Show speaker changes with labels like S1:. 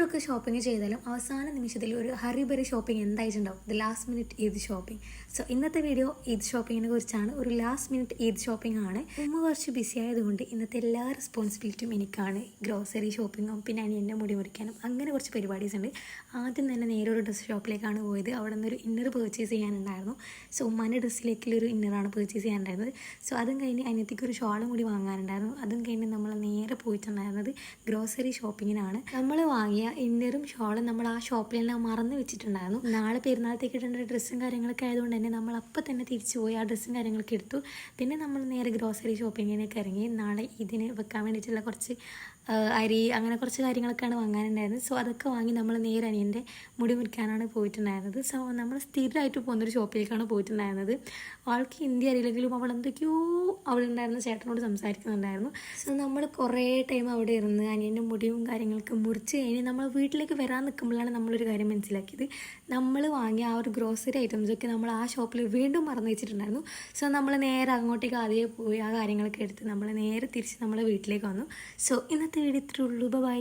S1: എത്രയൊക്കെ ഷോപ്പിംഗ് ചെയ്താലും അവസാന നിമിഷത്തിൽ ഒരു ഹറിബറി ഷോപ്പിംഗ് എന്തായിട്ടുണ്ടാവും, the last minute Eid shopping. So ഇന്നത്തെ വീഡിയോ ഈദ് ഷോപ്പിങ്ങിനെ കുറിച്ചാണ്. ഒരു ലാസ്റ്റ് മിനിറ്റ് ഈദ് ഷോപ്പിംഗ് ആണ്. കുറച്ച് ബിസി ആയതുകൊണ്ട് ഇന്നത്തെ എല്ലാ റെസ്പോൺസിബിലിറ്റിയും എനിക്കാണ്. ഗ്രോസറി ഷോപ്പിങ്ങും പിന്നെ അനിയൻ്റെ മുടി മുറിക്കാനും അങ്ങനെ കുറച്ച് പരിപാടീസ് ഉണ്ട്. ആദ്യം തന്നെ നേരെ ഒരു ഡ്രസ്സ് ഷോപ്പിലേക്കാണ് പോയത്. അവിടെ നിന്നൊരു ഇന്നർ പർച്ചേസ് ചെയ്യാനുണ്ടായിരുന്നു. സോ ഉമ്മാൻ്റെ ഡ്രസ്സിലേക്കുള്ളൊരു ഇന്നറാണ് പർച്ചേസ് ചെയ്യാനുണ്ടായിരുന്നത്. സോ അതും കഴിഞ്ഞ് അനിയത്തിക്ക് ഒരു ഷോളും കൂടി വാങ്ങാനുണ്ടായിരുന്നു. അതും കഴിഞ്ഞ് നമ്മൾ നേരെ പോയിട്ടുണ്ടായിരുന്നത് ഗ്രോസറി ഷോപ്പിങ്ങിനാണ്. നമ്മൾ വാങ്ങിയ ഇന്നറും ഷോളും നമ്മൾ ആ ഷോപ്പിലെല്ലാം മറന്നു വെച്ചിട്ടുണ്ടായിരുന്നു. നാളെ പെരുന്നാളത്തേക്ക് ഇടേണ്ട ഡ്രസ്സും കാര്യങ്ങളൊക്കെ ആയതുകൊണ്ട് തന്നെ നമ്മൾ അപ്പം തന്നെ തിരിച്ചു പോയി ആ ഡ്രസ്സും കാര്യങ്ങളൊക്കെ എടുത്തു. പിന്നെ നമ്മൾ നേരെ ഗ്രോസറി ഷോപ്പിങ്ങിനൊക്കെ ഇറങ്ങി. നാളെ ഇതിന് വെക്കാൻ വേണ്ടിയിട്ടുള്ള കുറച്ച് അരി അങ്ങനെ കുറച്ച് കാര്യങ്ങളൊക്കെയാണ് വാങ്ങാനുണ്ടായിരുന്നത്. സോ അതൊക്കെ വാങ്ങി നമ്മൾ നേരെ അനിയൻ്റെ മുടി മുറിക്കാനാണ് പോയിട്ടുണ്ടായിരുന്നത്. സോ നമ്മൾ സ്ഥിരമായിട്ട് പോകുന്നൊരു ഷോപ്പിലേക്കാണ് പോയിട്ടുണ്ടായിരുന്നത്. ആൾക്ക് ഹിന്ദി അറിയില്ലെങ്കിലും അവൾ എന്തൊക്കെയോ അവിടെ ഉണ്ടായിരുന്ന ചേട്ടനോട് സംസാരിക്കുന്നുണ്ടായിരുന്നു. സോ നമ്മൾ കുറേ ടൈം അവിടെ ഇരുന്ന് അനിയൻ്റെ മുടിയും കാര്യങ്ങളൊക്കെ മുറിച്ച് കഴിഞ്ഞ് നമ്മൾ വീട്ടിലേക്ക് വരാൻ നിൽക്കുമ്പോഴാണ് നമ്മളൊരു കാര്യം മനസ്സിലാക്കിയത്. നമ്മൾ വാങ്ങിയ ആ ഒരു ഗ്രോസറി ഐറ്റംസൊക്കെ നമ്മൾ ആ ഷോപ്പിൽ വീണ്ടും മറന്നു വെച്ചിട്ടുണ്ടായിരുന്നു. സോ നമ്മൾ നേരെ അങ്ങോട്ടേക്ക് ആദ്യമേ പോയി ആ കാര്യങ്ങളൊക്കെ എടുത്ത് നമ്മൾ നേരെ തിരിച്ച് നമ്മൾ വീട്ടിലേക്ക് വന്നു. സോ ഇന്നത്തെ വീഡിയോ ഇത്രയേ ഉള്ളൂ. ബൈ.